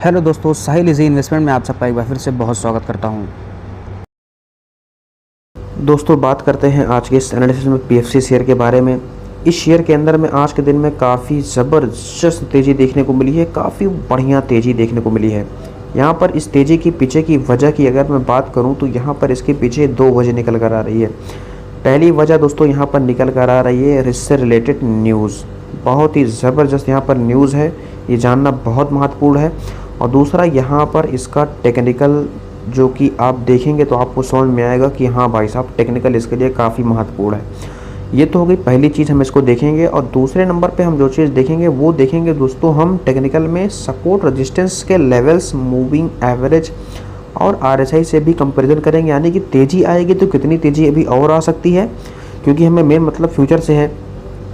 Hello दोस्तों, साहिल easy investment में आप सबका एक बार फिर से बहुत स्वागत करता हूं। दोस्तों बात करते हैं आज के इस एनालिसिस में पीएफसी शेयर के बारे में। इस शेयर के अंदर में आज के दिन में काफ़ी ज़बरदस्त तेज़ी देखने को मिली है, काफ़ी बढ़िया तेज़ी देखने को मिली है। यहाँ पर इस तेज़ी की पीछे की वजह की अगर मैं बात करूँ तो यहाँ पर इसके पीछे दो वजह निकल कर आ रही है। पहली वजह दोस्तों यहाँ पर निकल कर आ रही है इससे रिलेटेड न्यूज़, बहुत ही ज़बरदस्त यहाँ पर न्यूज़ है, ये जानना बहुत महत्वपूर्ण है। और दूसरा यहाँ पर इसका टेक्निकल जो कि आप देखेंगे तो आपको समझ में आएगा कि हाँ भाई साहब टेक्निकल इसके लिए काफ़ी महत्वपूर्ण है। ये तो हो गई पहली चीज़, हम इसको देखेंगे। और दूसरे नंबर पे हम जो चीज़ देखेंगे वो देखेंगे दोस्तों हम टेक्निकल में सपोर्ट रेजिस्टेंस के लेवल्स, मूविंग एवरेज और आरएसआई से भी कंपैरिजन करेंगे, यानी कि तेज़ी आएगी तो कितनी तेज़ी अभी और आ सकती है, क्योंकि हमें मेन मतलब फ्यूचर से है।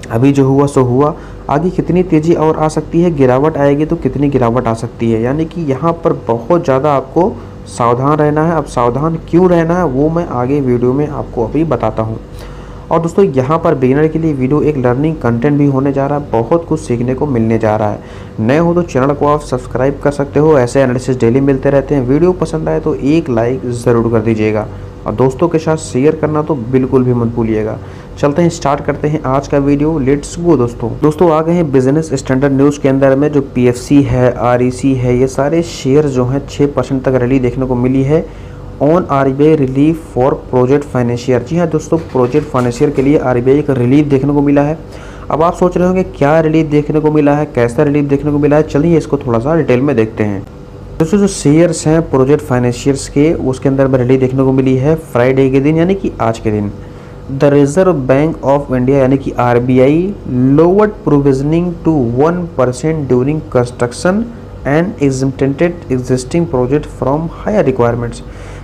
अभी जो हुआ सो हुआ, आगे कितनी तेज़ी और आ सकती है, गिरावट आएगी तो कितनी गिरावट आ सकती है, यानी कि यहाँ पर बहुत ज़्यादा आपको सावधान रहना है। अब सावधान क्यों रहना है वो मैं आगे वीडियो में आपको अभी बताता हूँ। और दोस्तों यहाँ पर बिगिनर के लिए वीडियो एक लर्निंग कंटेंट भी होने जा रहा है, बहुत कुछ सीखने को मिलने जा रहा है। नए हो तो चैनल को आप सब्सक्राइब कर सकते हो, ऐसे एनालिसिस डेली मिलते रहते हैं। वीडियो पसंद आए तो एक लाइक ज़रूर कर दीजिएगा और दोस्तों के साथ शेयर करना तो बिल्कुल भी मत भूलिएगा। चलते हैं, स्टार्ट करते हैं आज का वीडियो, लेट्स गो। दोस्तों आ गए हैं बिजनेस स्टैंडर्ड न्यूज़ के अंदर में। जो पीएफसी है, आरईसी है, ये सारे शेयर जो हैं 6% तक रैली देखने को मिली है on RBI relief for project financier. जी हाँ दोस्तों, प्रोजेक्ट फाइनेंशियर के लिए आरबीआई का रिलीफ देखने को मिला है। अब आप सोच रहे होंगे क्या रिलीफ देखने को मिला है, कैसा रिलीफ देखने को मिला है, चलिए इसको थोड़ा सा डिटेल में देखते हैं। दोस्तों जो शेयर्स हैं प्रोजेक्ट फाइनेंशियर्स के, उसके अंदर में रिलीफ देखने को मिली है फ्राइडे के दिन, यानी कि आज के दिन। The Reserve Bank of India यानी कि RBI lowered provisioning to 1% during construction and exempted existing project from higher requirements.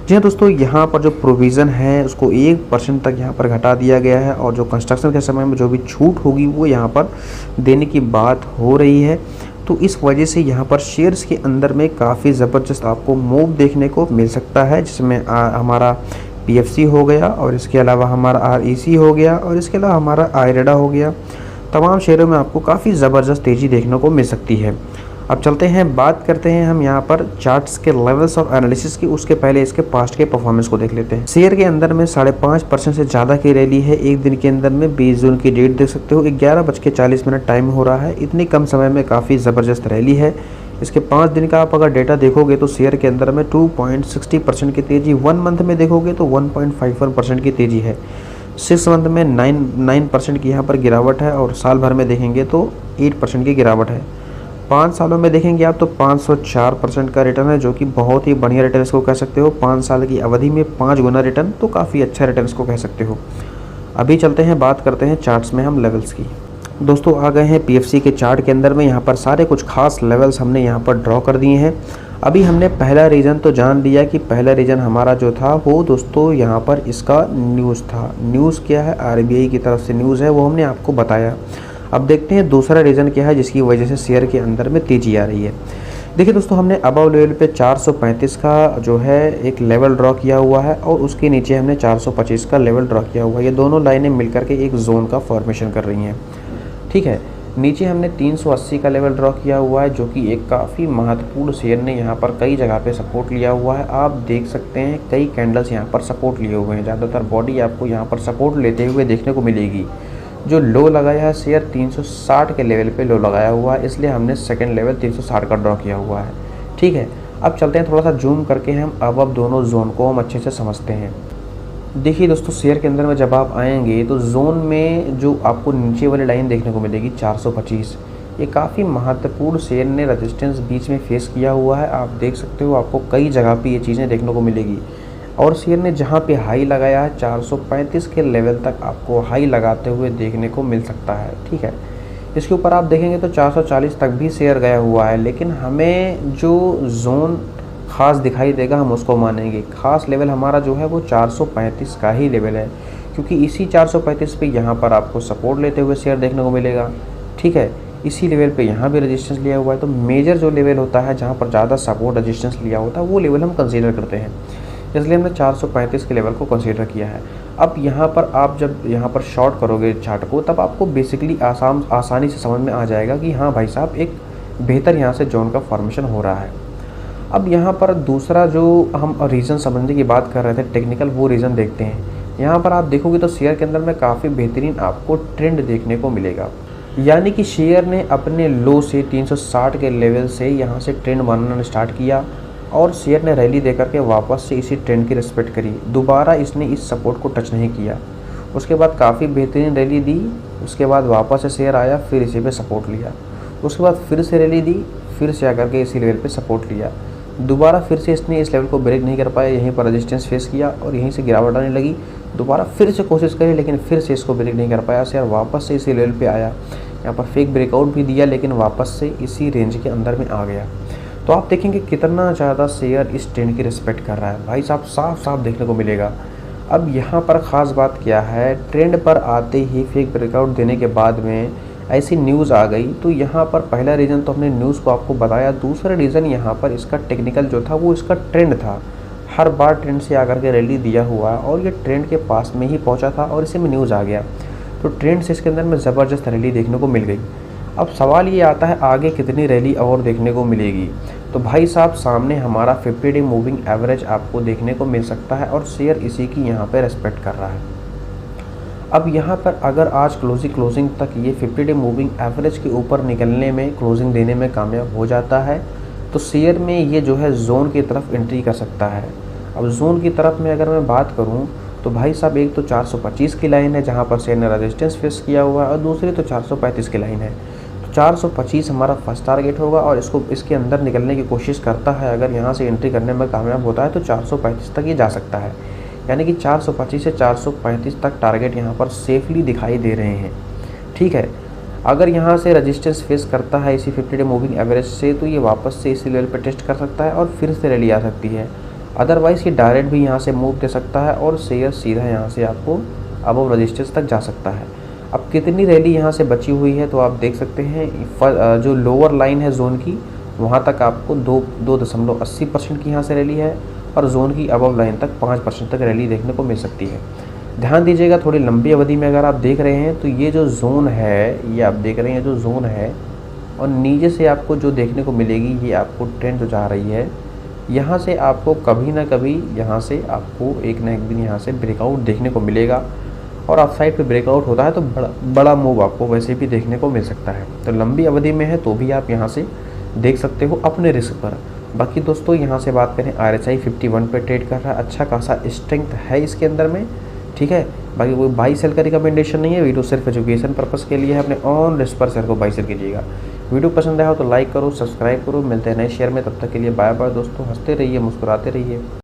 जी हाँ दोस्तों, यहाँ पर जो प्रोविज़न है उसको 1% तक यहाँ पर घटा दिया गया है, और जो कंस्ट्रक्शन के समय में जो भी छूट होगी वो यहाँ पर देने की बात हो रही है। तो इस वजह से यहाँ पर शेयर्स के अंदर में काफ़ी ज़बरदस्त आपको मूव देखने को मिल सकता है, जिसमें हमारा पीएफसी हो गया, और इसके अलावा हमारा आरईसी हो गया, और इसके अलावा हमारा आयरेडा हो गया। तमाम शेयरों में आपको काफ़ी ज़बरदस्त तेज़ी देखने को मिल सकती है। अब चलते हैं, बात करते हैं हम यहाँ पर चार्ट्स के लेवल्स और एनालिसिस की। उसके पहले इसके पास्ट के परफॉर्मेंस को देख लेते हैं। शेयर के अंदर में 5.5% से ज़्यादा की रैली है एक दिन के अंदर में। 20 जून की डेट देख सकते हो, 11:40 टाइम हो रहा है। इतनी कम समय में काफ़ी ज़बरदस्त रैली है। इसके 5 दिन का आप अगर डेटा देखोगे तो शेयर के अंदर में 2.60% की तेज़ी, 1 मंथ में देखोगे तो 1.51% की तेज़ी है, 6 मंथ में 9% की यहाँ पर गिरावट है, और साल भर में देखेंगे तो 8% की गिरावट है। 5 सालों में देखेंगे आप तो 504% का रिटर्न है, जो कि बहुत ही बढ़िया रिटर्न इसको कह सकते हो। 5 साल की अवधि में 5 गुना रिटर्न, तो काफ़ी अच्छा रिटर्न इसको कह सकते हो। अभी चलते हैं, बात करते हैं चार्ट्स में हम लेवल्स की। दोस्तों आ गए हैं पीएफसी के चार्ट के अंदर में। यहाँ पर सारे कुछ खास लेवल्स हमने यहाँ पर ड्रॉ कर दिए हैं। अभी हमने पहला रीज़न तो जान लिया कि पहला रीज़न हमारा जो था वो दोस्तों यहाँ पर इसका न्यूज़ था। न्यूज़ क्या है, आरबीआई की तरफ से न्यूज़ है, वो हमने आपको बताया। अब देखते हैं दूसरा रीज़न क्या है जिसकी वजह से शेयर के अंदर में तेज़ी आ रही है। देखिए दोस्तों, हमने अबव लेवल पे 435 का जो है एक लेवल ड्रॉ किया हुआ है, और उसके नीचे हमने 425 का लेवल ड्रॉ किया हुआ है। ये दोनों लाइनें मिलकर के एक जोन का फॉर्मेशन कर रही हैं, ठीक है। नीचे हमने 380 का लेवल ड्रॉ किया हुआ है, जो कि एक काफ़ी महत्वपूर्ण शेयर ने यहाँ पर कई जगह पे सपोर्ट लिया हुआ है। आप देख सकते हैं कई कैंडल्स यहाँ पर सपोर्ट लिए हुए हैं, ज़्यादातर बॉडी आपको यहाँ पर सपोर्ट लेते हुए देखने को मिलेगी। जो लो लगाया है शेयर 360 के लेवल पे लो लगाया हुआ है, इसलिए हमने सेकंड लेवल 360 का ड्रॉ किया हुआ है, ठीक है। अब चलते हैं थोड़ा सा जूम करके हम अब दोनों जोन को हम अच्छे से समझते हैं। देखिए दोस्तों, शेयर के अंदर में जब आप आएंगे तो जोन में जो आपको नीचे वाली लाइन देखने को मिलेगी 425, ये काफ़ी महत्वपूर्ण शेयर ने रेजिस्टेंस बीच में फेस किया हुआ है। आप देख सकते हो, आपको कई जगह पे ये चीज़ें देखने को मिलेगी। और शेयर ने जहाँ पे हाई लगाया है 435 के लेवल तक आपको हाई लगाते हुए देखने को मिल सकता है, ठीक है। इसके ऊपर आप देखेंगे तो 440 तक भी शेयर गया हुआ है, लेकिन हमें जो जोन ख़ास दिखाई देगा हम उसको मानेंगे। ख़ास लेवल हमारा जो है वो 435 का ही लेवल है, क्योंकि इसी 435 पे यहाँ पर आपको सपोर्ट लेते हुए शेयर देखने को मिलेगा, ठीक है। इसी लेवल पे यहाँ भी रेजिस्टेंस लिया हुआ है। तो मेजर जो लेवल होता है जहाँ पर ज़्यादा सपोर्ट रेजिस्टेंस लिया होता है वो लेवल हम कंसीडर करते हैं, इसलिए हमने 435 के लेवल को कंसीडर किया है। अब यहाँ पर आप जब यहाँ पर शॉर्ट करोगे चार्ट को, तब आपको बेसिकली आसानी से समझ में आ जाएगा कि हाँ भाई साहब, एक बेहतर यहाँ से जोन का फॉर्मेशन हो रहा है। अब यहाँ पर दूसरा जो हम रीज़न समझने की बात कर रहे थे टेक्निकल, वो रीज़न देखते हैं। यहाँ पर आप देखोगे तो शेयर के अंदर में काफ़ी बेहतरीन आपको ट्रेंड देखने को मिलेगा, यानी कि शेयर ने अपने लो से 360 के लेवल से यहाँ से ट्रेंड बनाना स्टार्ट किया और शेयर ने रैली देकर के वापस से इसी ट्रेंड की रिस्पेक्ट करी। दोबारा इसने इस सपोर्ट को टच नहीं किया। उसके बाद काफ़ी बेहतरीन रैली दी, उसके बाद वापस से शेयर आया, फिर इसी पे सपोर्ट लिया। उसके बाद फिर से रैली दी, फिर से आकर के इसी लेवल पे सपोर्ट लिया। दोबारा फिर से इसने इस लेवल को ब्रेक नहीं कर पाया, यहीं पर रेजिस्टेंस फेस किया और यहीं से गिरावट आने लगी। दोबारा फिर से कोशिश करी, लेकिन फिर से इसको ब्रेक नहीं कर पाया। शेयर वापस से इसी लेवल पे आया, यहाँ पर फेक ब्रेकआउट भी दिया, लेकिन वापस से इसी रेंज के अंदर में आ गया। तो आप देखेंगे कितना ज़्यादा शेयर इस ट्रेंड की रिस्पेक्ट कर रहा है भाई साहब, साफ साफ देखने को मिलेगा। अब यहाँ पर ख़ास बात क्या है, ट्रेंड पर आते ही फेक ब्रेकआउट देने के बाद में ऐसी न्यूज़ आ गई। तो यहाँ पर पहला रीज़न तो हमने न्यूज़ को आपको बताया, दूसरा रीज़न यहाँ पर इसका टेक्निकल जो था वो इसका ट्रेंड था। हर बार ट्रेंड से आकर के रैली दिया हुआ और ये ट्रेंड के पास में ही पहुँचा था और इसी में न्यूज़ आ गया। तो ट्रेंड से इसके अंदर में ज़बरदस्त रैली देखने को मिल गई। अब सवाल ये आता है आगे कितनी रैली और देखने को मिलेगी। तो भाई साहब सामने हमारा 50 डे मूविंग एवरेज आपको देखने को मिल सकता है और शेयर इसी की यहाँ पे रेस्पेक्ट कर रहा है। अब यहाँ पर अगर आज क्लोजिंग तक ये 50 डे मूविंग एवरेज के ऊपर निकलने में, क्लोजिंग देने में कामयाब हो जाता है तो शेयर में ये जो है जोन की तरफ एंट्री कर सकता है। अब जोन की तरफ में अगर मैं बात करूँ तो भाई साहब एक तो 425 की लाइन है जहाँ पर शेयर ने रेजिस्टेंस फेस किया हुआ है और दूसरी तो 435 की लाइन है। तो 425 हमारा फर्स्ट टारगेट होगा और इसके अंदर निकलने की कोशिश करता है। अगर यहाँ से एंट्री करने में कामयाब होता है तो 435 तक ये जा सकता है, यानी कि 425 से 435 तक टारगेट यहाँ पर सेफली दिखाई दे रहे हैं। ठीक है, अगर यहाँ से रेजिस्टेंस फेस करता है इसी 50 डे मूविंग एवरेज से तो ये वापस से इसी लेवल पर टेस्ट कर सकता है और फिर से रैली आ सकती है। अदरवाइज़ ये डायरेक्ट भी यहाँ से मूव दे सकता है और शेयर सीधा यहाँ से आपको अबव रेजिस्टेंस तक जा सकता है। अब कितनी रैली यहाँ से बची हुई है तो आप देख सकते हैं जो लोअर लाइन है जोन की, वहाँ तक आपको 2.80% की यहाँ से रैली है और जोन की अबव लाइन तक 5% तक रैली देखने को मिल सकती है। ध्यान दीजिएगा थोड़ी लंबी अवधि में अगर आप देख रहे हैं तो ये जो जोन है, ये आप देख रहे हैं जो जोन है और नीचे से आपको जो देखने को मिलेगी ये आपको ट्रेंड जो जा रही है, यहाँ से आपको कभी ना कभी यहाँ से आपको एक ना एक दिन यहाँ से ब्रेकआउट देखने को मिलेगा और अप साइड पे ब्रेकआउट होता है तो बड़ा मूव आपको वैसे भी देखने को मिल सकता है। तो लंबी अवधि में है तो भी आप यहाँ से देख सकते हो अपने रिस्क पर। बाकी दोस्तों यहाँ से बात करें RSI 51 पे ट्रेड कर रहा है, अच्छा खासा स्ट्रेंथ है इसके अंदर में। ठीक है, बाकी कोई बाई सेल का रिकमेंडेशन नहीं है, वीडियो सिर्फ एजुकेशन पर्पस के लिए है। अपने ऑन रिस्क पर शेयर को बाई सेल कीजिएगा। वीडियो पसंद आया हो तो लाइक करो, सब्सक्राइब करो। मिलते हैं नए शेयर में, तब तक के लिए बाय बाय दोस्तों। हंसते रहिए, मुस्कुराते रहिए।